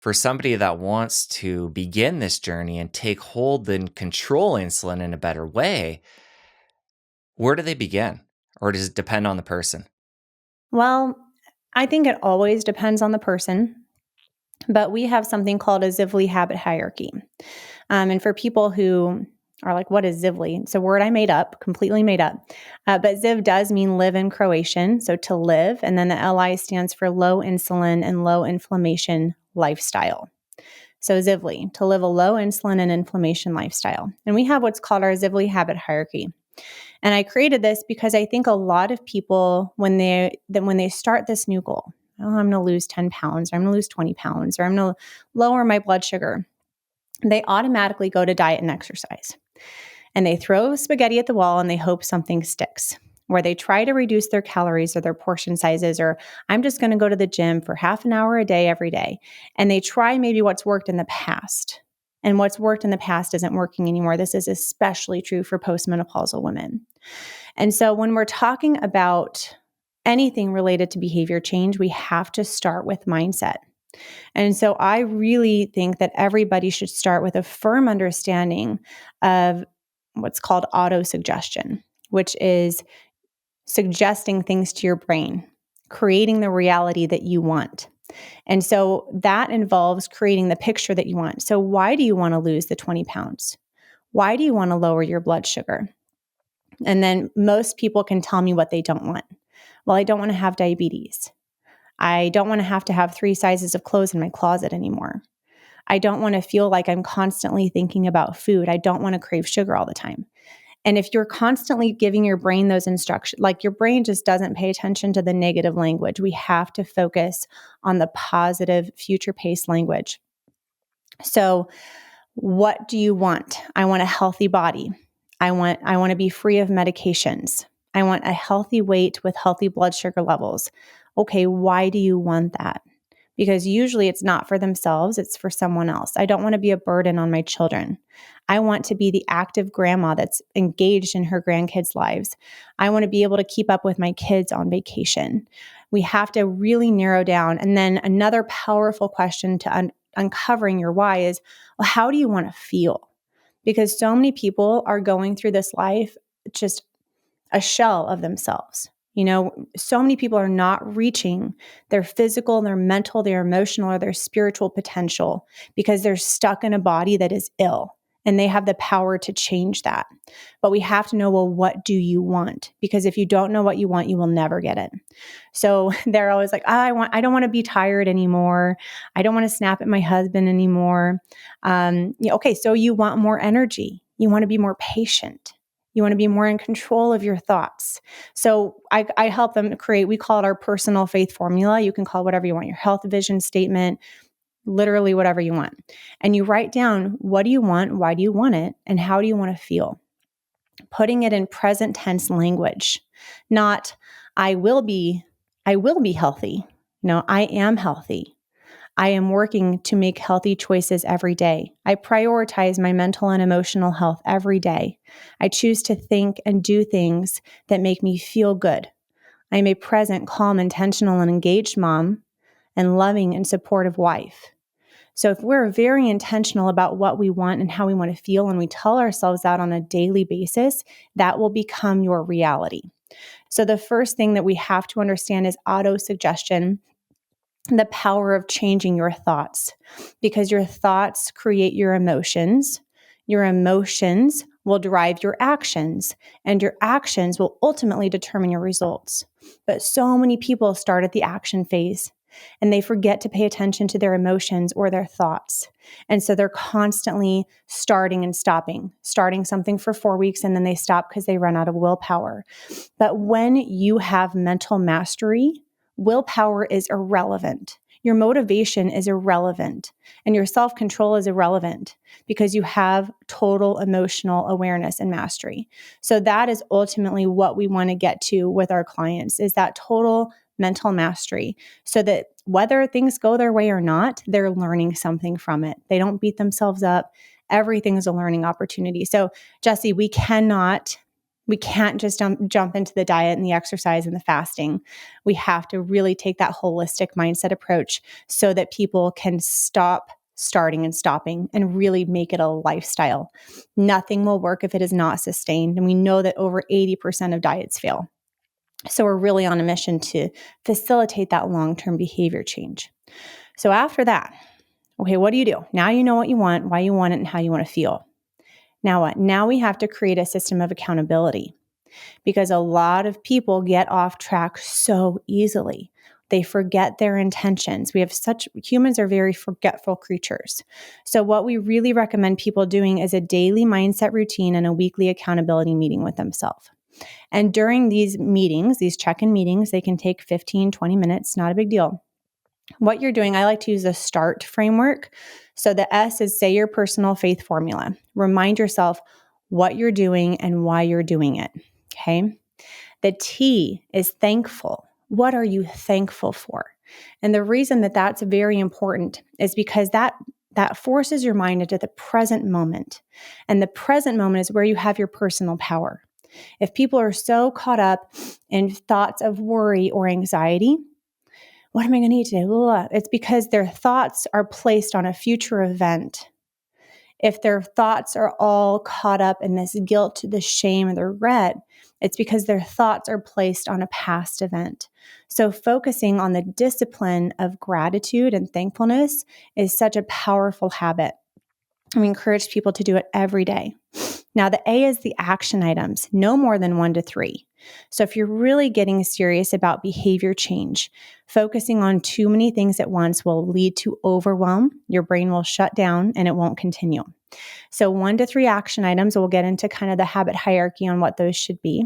For somebody that wants to begin this journey and take hold and control insulin in a better way, where do they begin? Or does it depend on the person? Well, I think it always depends on the person, but we have something called a Zivli habit hierarchy. And for people who are like, what is Zivli? It's a word I made up, completely made up. But Ziv does mean live in Croatian, so to live. And then the LI stands for low insulin and low inflammation lifestyle. So Zivli, to live a low insulin and inflammation lifestyle. And we have what's called our Zivli habit hierarchy. And I created this because I think a lot of people, when they start this new goal, oh, I'm going to lose 10 pounds, or I'm going to lose 20 pounds, or I'm going to lower my blood sugar, they automatically go to diet and exercise. And they throw spaghetti at the wall and they hope something sticks, where they try to reduce their calories or their portion sizes, or I'm just going to go to the gym for half an hour a day every day. And they try maybe what's worked in the past. And what's worked in the past isn't working anymore. This is especially true for postmenopausal women. And so when we're talking about anything related to behavior change, we have to start with mindset. And so I really think that everybody should start with a firm understanding of what's called autosuggestion, which is suggesting things to your brain, creating the reality that you want. And so that involves creating the picture that you want. So why do you want to lose the 20 pounds? Why do you want to lower your blood sugar? And then most people can tell me what they don't want. Well, I don't want to have diabetes. I don't want to have 3 sizes of clothes in my closet anymore. I don't want to feel like I'm constantly thinking about food. I don't want to crave sugar all the time. And if you're constantly giving your brain those instructions, like your brain just doesn't pay attention to the negative language. We have to focus on the positive future-paced language. So what do you want? I want a healthy body. I want to be free of medications. I want a healthy weight with healthy blood sugar levels. Okay, why do you want that? Because usually it's not for themselves, it's for someone else. I don't want to be a burden on my children. I want to be the active grandma that's engaged in her grandkids' lives. I want to be able to keep up with my kids on vacation. We have to really narrow down. And then another powerful question to uncovering your why is, well, how do you want to feel? Because so many people are going through this life just a shell of themselves. You know, so many people are not reaching their physical, their mental, their emotional, or their spiritual potential because they're stuck in a body that is ill and they have the power to change that. But we have to know, well, what do you want? Because if you don't know what you want, you will never get it. So they're always like, I don't want to be tired anymore. I don't want to snap at my husband anymore. Okay, so you want more energy. You want to be more patient. You want to be more in control of your thoughts. So I help them create, we call it our personal faith formula. You can call it whatever you want, your health vision statement, literally whatever you want. And you write down, what do you want? Why do you want it? And how do you want to feel? Putting it in present tense language, not I will be healthy. No, I am healthy. I am working to make healthy choices every day. I prioritize my mental and emotional health every day. I choose to think and do things that make me feel good. I'm a present, calm, intentional, and engaged mom and loving and supportive wife. So if we're very intentional about what we want and how we want to feel, and we tell ourselves that on a daily basis, that will become your reality. So the first thing that we have to understand is autosuggestion, the power of changing your thoughts, because your thoughts create your emotions. Your emotions will drive your actions, and your actions will ultimately determine your results. But so many people start at the action phase and they forget to pay attention to their emotions or their thoughts. And so they're constantly starting and stopping, starting something for 4 weeks and then they stop because they run out of willpower. But when you have mental mastery, willpower is irrelevant. Your motivation is irrelevant, and your self-control is irrelevant because you have total emotional awareness and mastery. So that is ultimately what we want to get to with our clients, is that total mental mastery, so that whether things go their way or not, they're learning something from it. They don't beat themselves up. Everything is a learning opportunity. So Jesse, we cannot We can't just jump into the diet and the exercise and the fasting. We have to really take that holistic mindset approach so that people can stop starting and stopping and really make it a lifestyle. Nothing will work if it is not sustained. And we know that over 80% of diets fail. So we're really on a mission to facilitate that long-term behavior change. So after that, okay, what do you do? Now you know what you want, why you want it, and how you want to feel. Now what? Now we have to create a system of accountability, because a lot of people get off track so easily. They forget their intentions. Humans are very forgetful creatures. So what we really recommend people doing is a daily mindset routine and a weekly accountability meeting with themselves. And during these meetings, these check-in meetings, they can take 15, 20 minutes, not a big deal. What you're doing, I like to use the START framework. So the S is say your personal faith formula. Remind yourself what you're doing and why you're doing it. Okay. The T is thankful. What are you thankful for? And the reason that that's very important is because that forces your mind into the present moment. And the present moment is where you have your personal power. If people are so caught up in thoughts of worry or anxiety, what am I going to eat today? It's because their thoughts are placed on a future event. If their thoughts are all caught up in this guilt, the shame, and the regret, it's because their thoughts are placed on a past event. So focusing on the discipline of gratitude and thankfulness is such a powerful habit. We encourage people to do it every day. Now, the A is the action items, no more than 1 to 3. So if you're really getting serious about behavior change, focusing on too many things at once will lead to overwhelm. Your brain will shut down and it won't continue. So 1 to 3 action items, we'll get into kind of the habit hierarchy on what those should be.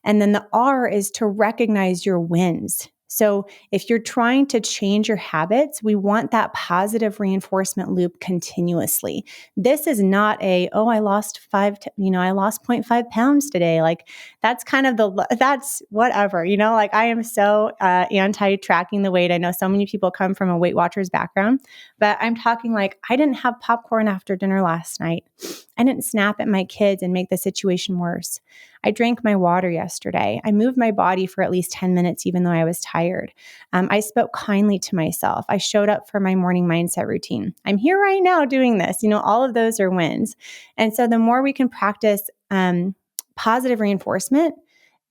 And then the R is to recognize your wins. So if you're trying to change your habits, we want that positive reinforcement loop continuously. This is not I lost I lost 0.5 pounds today. Like that's kind of that's whatever, like I am so anti-tracking the weight. I know so many people come from a Weight Watchers background, but I'm talking like I didn't have popcorn after dinner last night. I didn't snap at my kids and make the situation worse. I drank my water yesterday. I moved my body for at least 10 minutes, even though I was tired. I spoke kindly to myself. I showed up for my morning mindset routine. I'm here right now doing this. All of those are wins. And so the more we can practice positive reinforcement,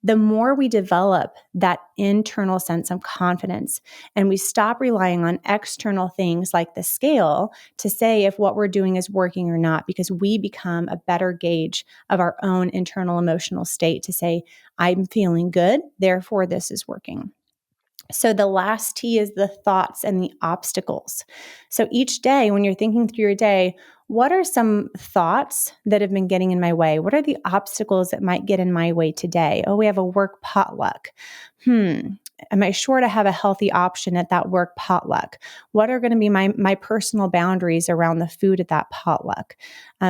the more we develop that internal sense of confidence and we stop relying on external things like the scale to say if what we're doing is working or not, because we become a better gauge of our own internal emotional state to say, I'm feeling good, therefore this is working. So the last T is the thoughts and the obstacles. So each day when you're thinking through your day, what are some thoughts that have been getting in my way? What are the obstacles that might get in my way today? Oh, we have a work potluck. Am I sure to have a healthy option at that work potluck? What are going to be my personal boundaries around the food at that potluck?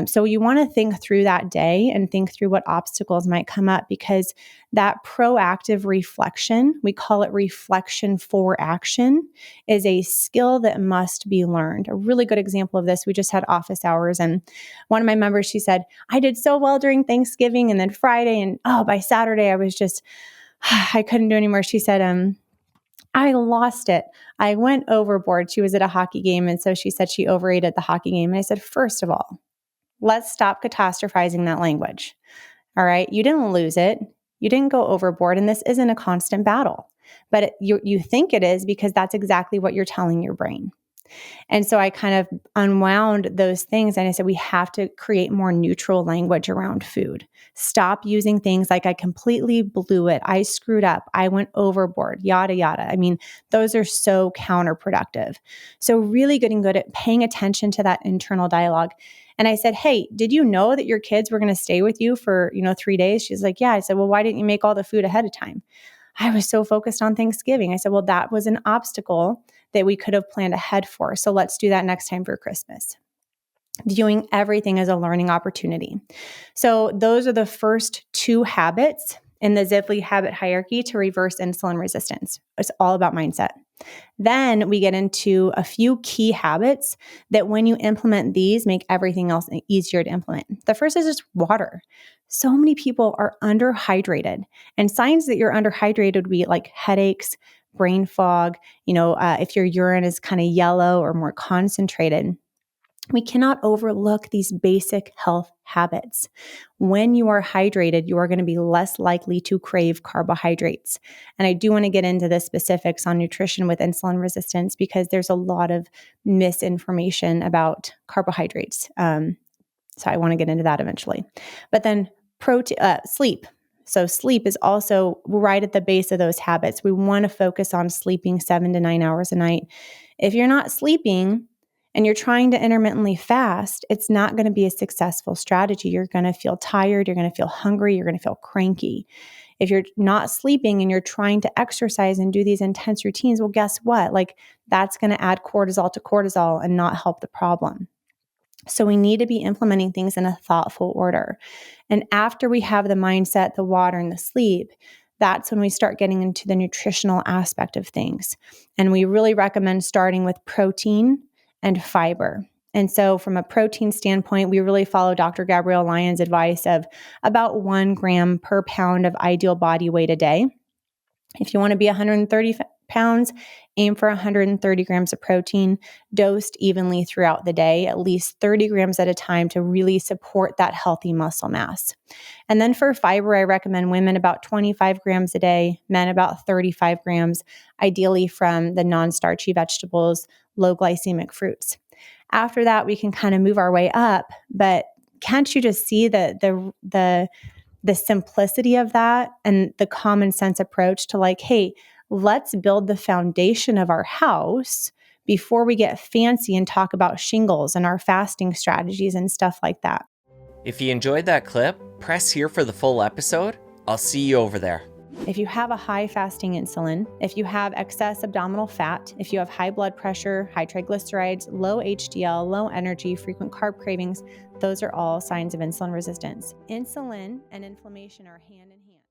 So you want to think through that day and think through what obstacles might come up, because that proactive reflection, we call it reflection for action, is a skill that must be learned. A really good example of this, we just had office hours, and one of my members, she said, I did so well during Thanksgiving and then Friday, and by Saturday I was just, I couldn't do anymore. She said, I lost it. I went overboard. She was at a hockey game, and so she said she overate at the hockey game. And I said, first of all, let's stop catastrophizing that language. All right. You didn't lose it. You didn't go overboard. And this isn't a constant battle, but you think it is, because that's exactly what you're telling your brain. And so I kind of unwound those things. And I said, we have to create more neutral language around food. Stop using things like I completely blew it. I screwed up. I went overboard, yada, yada. I mean, those are so counterproductive. So really getting good at paying attention to that internal dialogue. And I said, hey, did you know that your kids were going to stay with you for, 3 days? She's like, yeah. I said, well, why didn't you make all the food ahead of time? I was so focused on Thanksgiving. I said, well, that was an obstacle that we could have planned ahead for. So let's do that next time for Christmas. Viewing everything as a learning opportunity. So those are the first 2 habits in the Zivli habit hierarchy to reverse insulin resistance. It's all about mindset. Then we get into a few key habits that when you implement these, make everything else easier to implement. The first is just water. So many people are underhydrated, and signs that you're underhydrated would be like headaches, brain fog, if your urine is kind of yellow or more concentrated. We cannot overlook these basic health habits. When you are hydrated, you are going to be less likely to crave carbohydrates. And I do want to get into the specifics on nutrition with insulin resistance because there's a lot of misinformation about carbohydrates. So I want to get into that eventually. But then sleep. So sleep is also right at the base of those habits. We want to focus on sleeping 7 to 9 hours a night. If you're not sleeping, and you're trying to intermittently fast, it's not going to be a successful strategy. You're going to feel tired. You're going to feel hungry. You're going to feel cranky. If you're not sleeping and you're trying to exercise and do these intense routines, well, guess what? That's going to add cortisol to cortisol and not help the problem. So we need to be implementing things in a thoughtful order. And after we have the mindset, the water, and the sleep, that's when we start getting into the nutritional aspect of things. And we really recommend starting with protein and fiber. And so from a protein standpoint, we really follow Dr. Gabrielle Lyon's advice of about 1 gram per pound of ideal body weight a day. If you want to be 130 pounds, aim for 130 grams of protein, dosed evenly throughout the day, at least 30 grams at a time to really support that healthy muscle mass. And then for fiber, I recommend women about 25 grams a day, men about 35 grams, ideally from the non-starchy vegetables, low glycemic fruits. After that, we can kind of move our way up, but can't you just see the simplicity of that and the common sense approach to hey, let's build the foundation of our house before we get fancy and talk about shingles and our fasting strategies and stuff like that. If you enjoyed that clip, press here for the full episode. I'll see you over there. If you have a high fasting insulin, if you have excess abdominal fat, if you have high blood pressure, high triglycerides, low HDL, low energy, frequent carb cravings, those are all signs of insulin resistance. Insulin and inflammation are hand in hand.